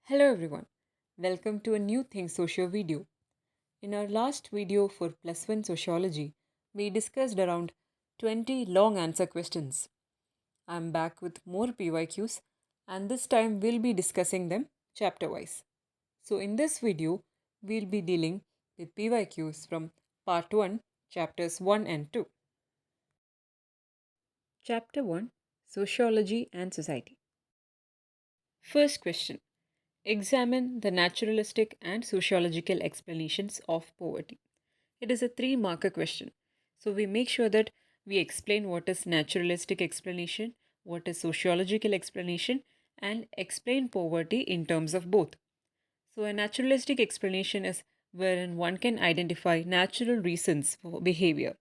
Hello everyone, welcome to a new Think Socio video. In our last video for Plus One Sociology, we discussed around 20 long answer questions. I'm back with more PYQs and this time we'll be discussing them chapter wise. So in this video, we'll be dealing with PYQs from part 1, chapters 1 and 2. Chapter 1, Sociology and Society. First question. Examine the naturalistic and sociological explanations of poverty. It is a three-marker question. So we make sure that we explain what is naturalistic explanation, what is sociological explanation, and explain poverty in terms of both. So a naturalistic explanation is wherein one can identify natural reasons for behavior.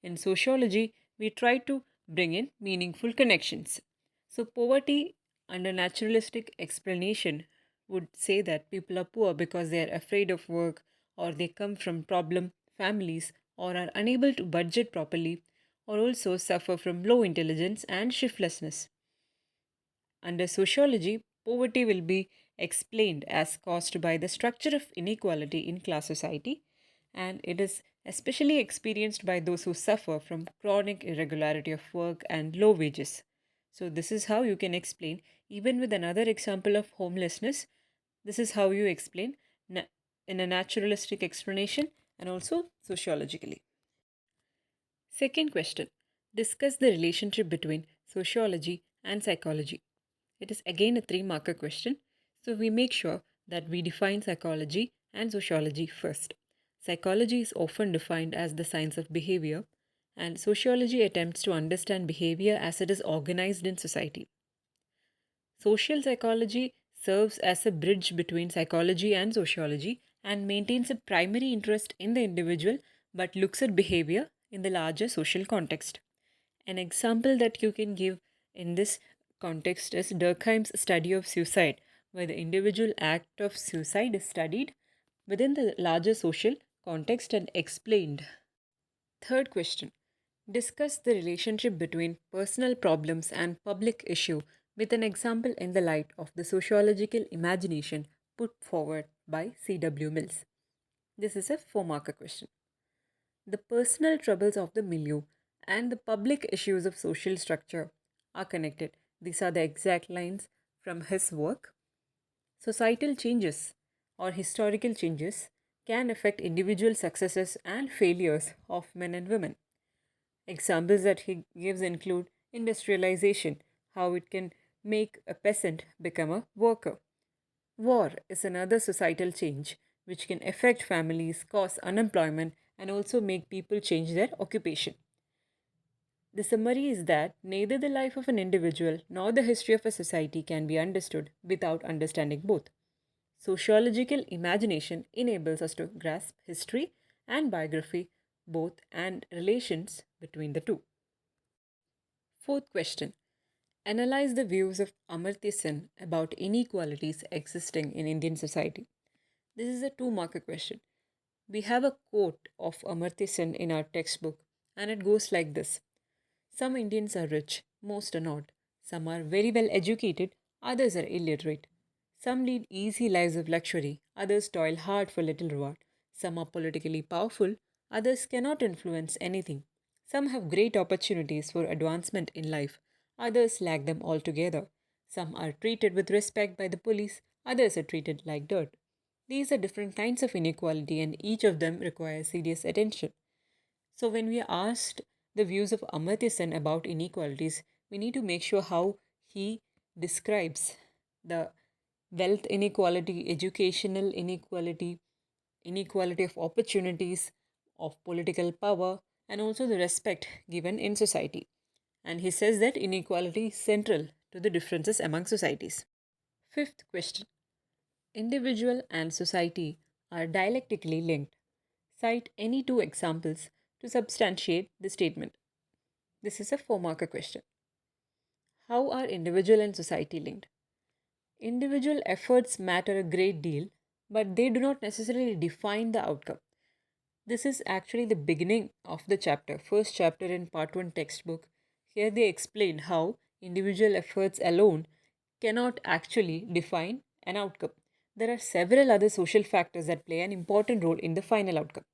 In sociology, we try to bring in meaningful connections. So poverty under naturalistic explanation would say that people are poor because they are afraid of work or they come from problem families or are unable to budget properly or also suffer from low intelligence and shiftlessness. Under sociology, poverty will be explained as caused by the structure of inequality in class society, and it is especially experienced by those who suffer from chronic irregularity of work and low wages. So, this is how you can explain, even with another example of homelessness, this is how you explain in a naturalistic explanation and also sociologically. Second question. Discuss the relationship between sociology and psychology. It is again a three-marker question, so we make sure that we define psychology and sociology first. Psychology is often defined as the science of behavior, and sociology attempts to understand behavior as it is organized in society. Social psychology serves as a bridge between psychology and sociology and maintains a primary interest in the individual but looks at behavior in the larger social context. An example that you can give in this context is Durkheim's study of suicide, where the individual act of suicide is studied within the larger social context and explained. Third question. Discuss the relationship between personal problems and public issue with an example in the light of the sociological imagination put forward by C.W. Mills. This is a four-marker question. The personal troubles of the milieu and the public issues of social structure are connected. These are the exact lines from his work. Societal changes or historical changes can affect individual successes and failures of men and women. Examples that he gives include industrialization, how it can make a peasant become a worker. War is another societal change which can affect families, cause unemployment, and also make people change their occupation. The summary is that neither the life of an individual nor the history of a society can be understood without understanding both. Sociological imagination enables us to grasp history and biography both and relations between the two. Fourth question. Analyze the views of Amartya Sen about inequalities existing in Indian society. This is a two-marker question. We have a quote of Amartya Sen in our textbook, and it goes like this. Some Indians are rich, most are not. Some are very well educated, others are illiterate. Some lead easy lives of luxury, others toil hard for little reward. Some are politically powerful, others cannot influence anything. Some have great opportunities for advancement in life, others lack them altogether. Some are treated with respect by the police, others are treated like dirt. These are different kinds of inequality, and each of them requires serious attention. So, when we asked the views of Amartya Sen about inequalities, we need to make sure how he describes the wealth inequality, educational inequality, inequality of opportunities, of political power, and also the respect given in society. And he says that inequality is central to the differences among societies. Fifth question. Individual and society are dialectically linked. Cite any two examples to substantiate the statement. This is a four-marker question. How are individual and society linked? Individual efforts matter a great deal, but they do not necessarily define the outcome. This is actually the beginning of the chapter, first chapter in part 1 textbook. Here they explain how individual efforts alone cannot actually define an outcome. There are several other social factors that play an important role in the final outcome.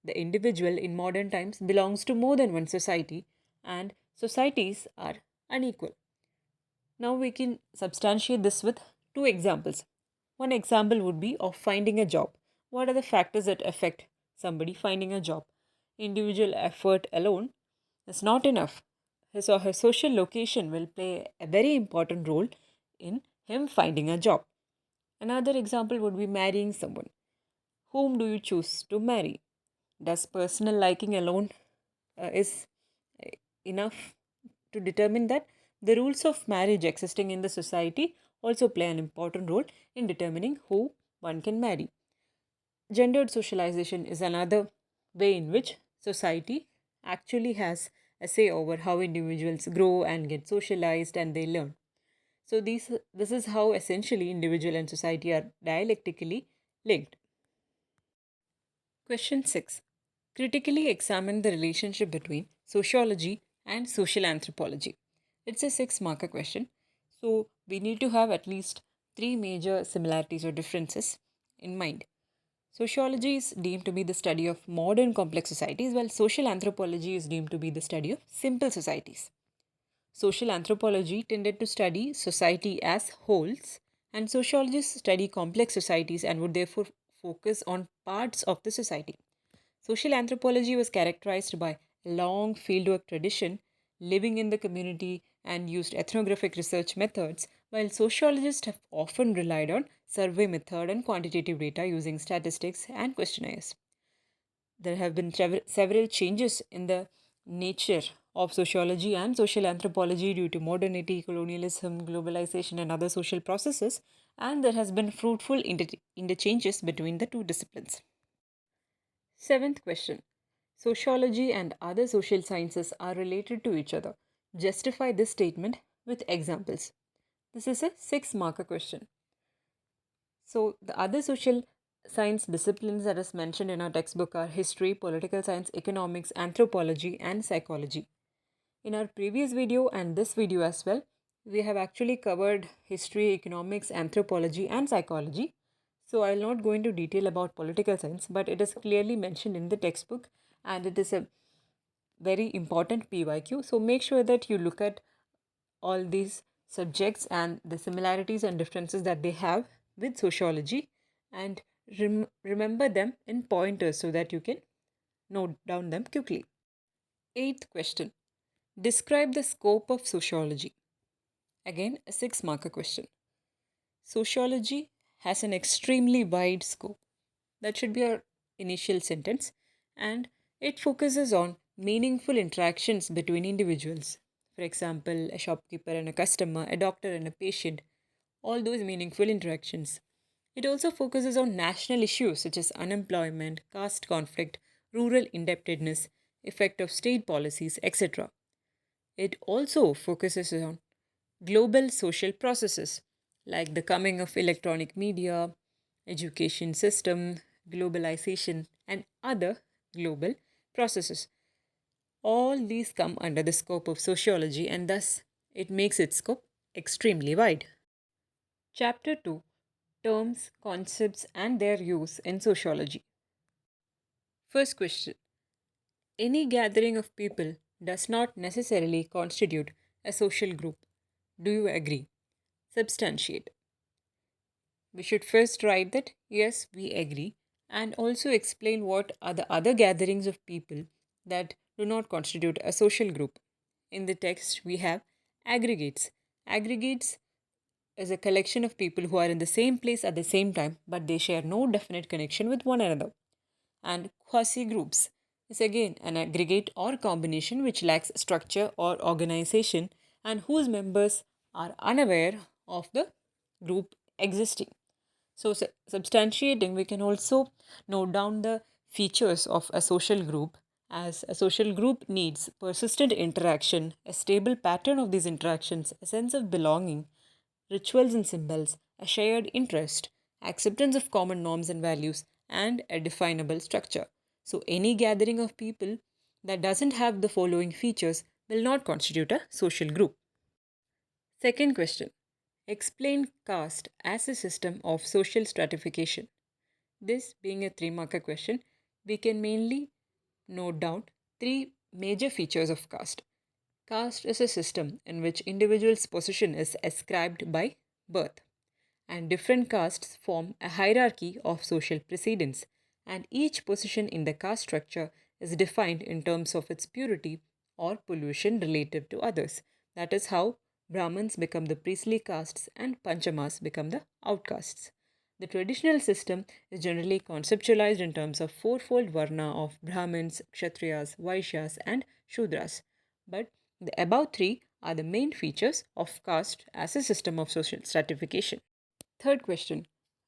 The individual in modern times belongs to more than one society, and societies are unequal. Now we can substantiate this with two examples. One example would be of finding a job. What are the factors that affect somebody finding a job? Individual effort alone is not enough. His or her social location will play a very important role in him finding a job. Another example would be marrying someone. Whom do you choose to marry? Does personal liking alone is uh, enough to determine that? The rules of marriage existing in the society also play an important role in determining who one can marry. Gendered socialization is another way in which society actually has a say over how individuals grow and get socialized and they learn. So this is how essentially individual and society are dialectically linked. Question 6. Critically examine the relationship between sociology and social anthropology. It's a 6 marker question. So we need to have at least three major similarities or differences in mind. Sociology is deemed to be the study of modern complex societies, while social anthropology is deemed to be the study of simple societies. Social anthropology tended to study society as wholes, and sociologists study complex societies and would therefore focus on parts of the society. Social anthropology was characterized by a long fieldwork tradition, living in the community, and used ethnographic research methods, while sociologists have often relied on survey method and quantitative data using statistics and questionnaires. There have been several changes in the nature of sociology and social anthropology due to modernity, colonialism, globalization, and other social processes, and there has been fruitful interchanges between the two disciplines. Seventh question. Sociology and other social sciences are related to each other. Justify this statement with examples. This is a 6 marker question. So, the other social science disciplines that is mentioned in our textbook are history, political science, economics, anthropology, and psychology. In our previous video and this video as well, we have actually covered history, economics, anthropology, and psychology. So, I'll not go into detail about political science, but it is clearly mentioned in the textbook and it is a very important PYQ. So, make sure that you look at all these subjects and the similarities and differences that they have with sociology and remember them in pointers so that you can note down them quickly. Eighth question. Describe the scope of sociology. Again, a 6 marker question. Sociology has an extremely wide scope. That should be our initial sentence. And it focuses on meaningful interactions between individuals. For example, a shopkeeper and a customer, a doctor and a patient, all those meaningful interactions. It also focuses on national issues such as unemployment, caste conflict, rural indebtedness, effect of state policies, etc. It also focuses on global social processes like the coming of electronic media, education system, globalization, and other global processes. All these come under the scope of sociology and thus it makes its scope extremely wide. Chapter 2. Terms, concepts, and their use in sociology. First question. Any gathering of people does not necessarily constitute a social group. Do you agree? Substantiate. We should first write that yes, we agree, and also explain what are the other gatherings of people that do not constitute a social group. In the text, we have aggregates. Aggregates is a collection of people who are in the same place at the same time, but they share no definite connection with one another. And quasi groups is again an aggregate or combination which lacks structure or organization and whose members are unaware of the group existing. So, substantiating, we can also note down the features of a social group as a social group needs persistent interaction, a stable pattern of these interactions, a sense of belonging, rituals and symbols, a shared interest, acceptance of common norms and values, and a definable structure. So, any gathering of people that doesn't have the following features will not constitute a social group. Second question. Explain caste as a system of social stratification. This being a three-marker question, we can mainly note down three major features of caste. Caste is a system in which individuals' position is ascribed by birth, and different castes form a hierarchy of social precedence, and each position in the caste structure is defined in terms of its purity or pollution relative to others. That is how Brahmins become the priestly castes and Panchamas become the outcasts. The traditional system is generally conceptualized in terms of fourfold varna of Brahmins, Kshatriyas, Vaishyas, and Shudras. But the above three are the main features of caste as a system of social stratification. Third question.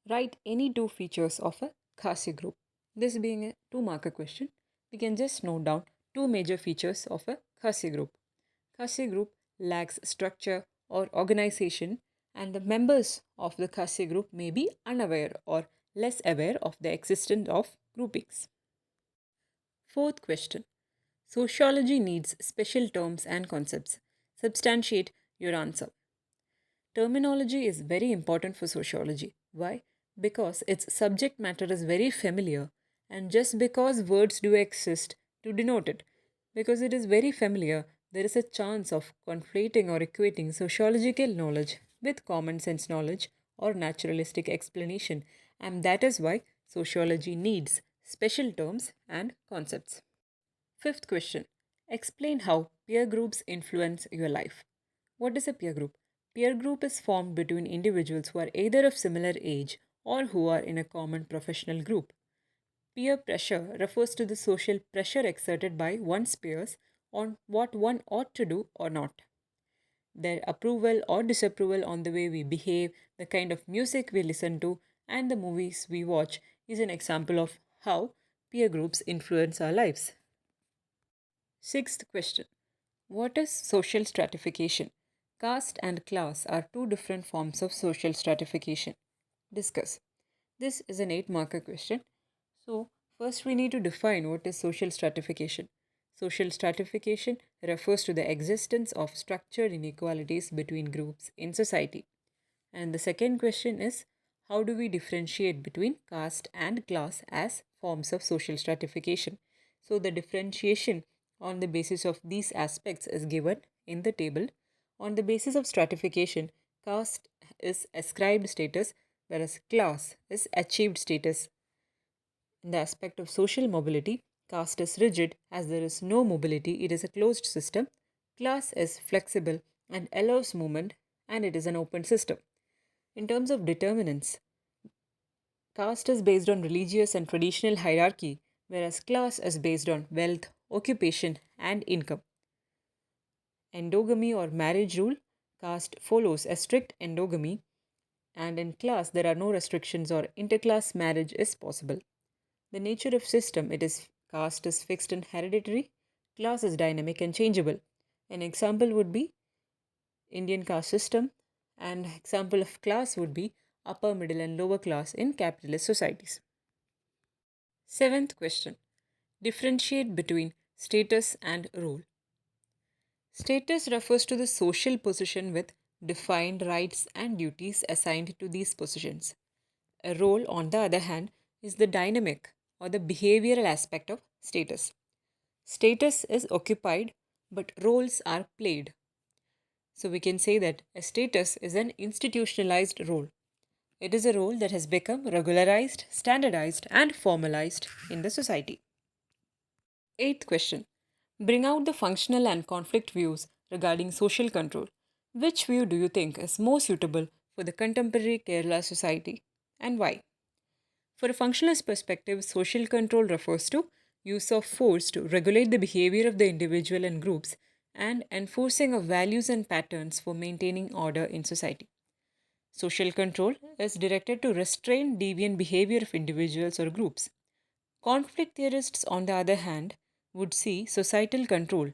Write any two features of a Khasi group. This being a two-marker question, we can just note down two major features of a Khasi group. Khasi group lacks structure or organization, and the members of the Khasi group may be unaware or less aware of the existence of groupings. Fourth question. Sociology needs special terms and concepts. Substantiate your answer. Terminology is very important for sociology. Why? Because its subject matter is very familiar, and just because words do exist to denote it, because it is very familiar, there is a chance of conflating or equating sociological knowledge with common sense knowledge or naturalistic explanation, and that is why sociology needs special terms and concepts. Fifth question. Explain how peer groups influence your life. What is a peer group? Peer group is formed between individuals who are either of similar age or who are in a common professional group. Peer pressure refers to the social pressure exerted by one's peers on what one ought to do or not. Their approval or disapproval on the way we behave, the kind of music we listen to, and the movies we watch is an example of how peer groups influence our lives. Sixth question. What is social stratification? Caste and class are two different forms of social stratification. Discuss. This is an 8-marker question. So, first we need to define what is social stratification. Social stratification refers to the existence of structured inequalities between groups in society. And the second question is, how do we differentiate between caste and class as forms of social stratification? So, the differentiation on the basis of these aspects is given in the table. On the basis of stratification, caste is ascribed status, whereas class is achieved status. In the aspect of social mobility, caste is rigid as there is no mobility, it is a closed system. Class is flexible and allows movement, and it is an open system. In terms of determinants, caste is based on religious and traditional hierarchy, whereas class is based on wealth, occupation, and income. Endogamy or marriage rule, caste follows a strict endogamy, and in class there are no restrictions or interclass marriage is possible. The nature of system, it is caste is fixed and hereditary, class is dynamic and changeable. An example would be Indian caste system, and example of class would be upper, middle, and lower class in capitalist societies. Seventh question. Differentiate between status and role. Status refers to the social position with defined rights and duties assigned to these positions. A role, on the other hand, is the dynamic or the behavioral aspect of status. Status is occupied, but roles are played. So we can say that a status is an institutionalized role. It is a role that has become regularized, standardized, and formalized in the society. Eighth question. Bring out the functional and conflict views regarding social control. Which view do you think is more suitable for the contemporary Kerala society and why? For a functionalist perspective, social control refers to use of force to regulate the behavior of the individual and groups and enforcing of values and patterns for maintaining order in society. Social control is directed to restrain deviant behavior of individuals or groups. Conflict theorists, on the other hand, would see societal control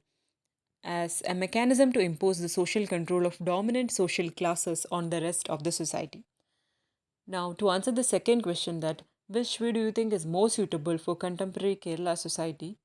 as a mechanism to impose the social control of dominant social classes on the rest of the society. Now, to answer the second question, that which view do you think is more suitable for contemporary Kerala society?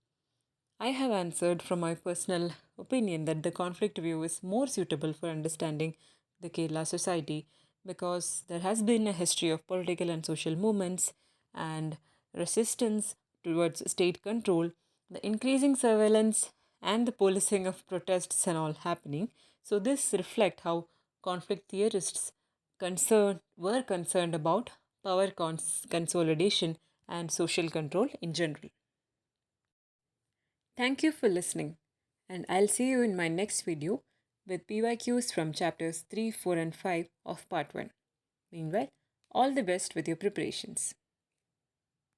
I have answered from my personal opinion that the conflict view is more suitable for understanding the Kerala society, because there has been a history of political and social movements and resistance towards state control, the increasing surveillance and the policing of protests and all happening. So this reflect how conflict theorists were concerned about power consolidation and social control in general. Thank you for listening, and I'll see you in my next video with PYQs from chapters 3, 4, and 5 of part 1. Meanwhile, all the best with your preparations.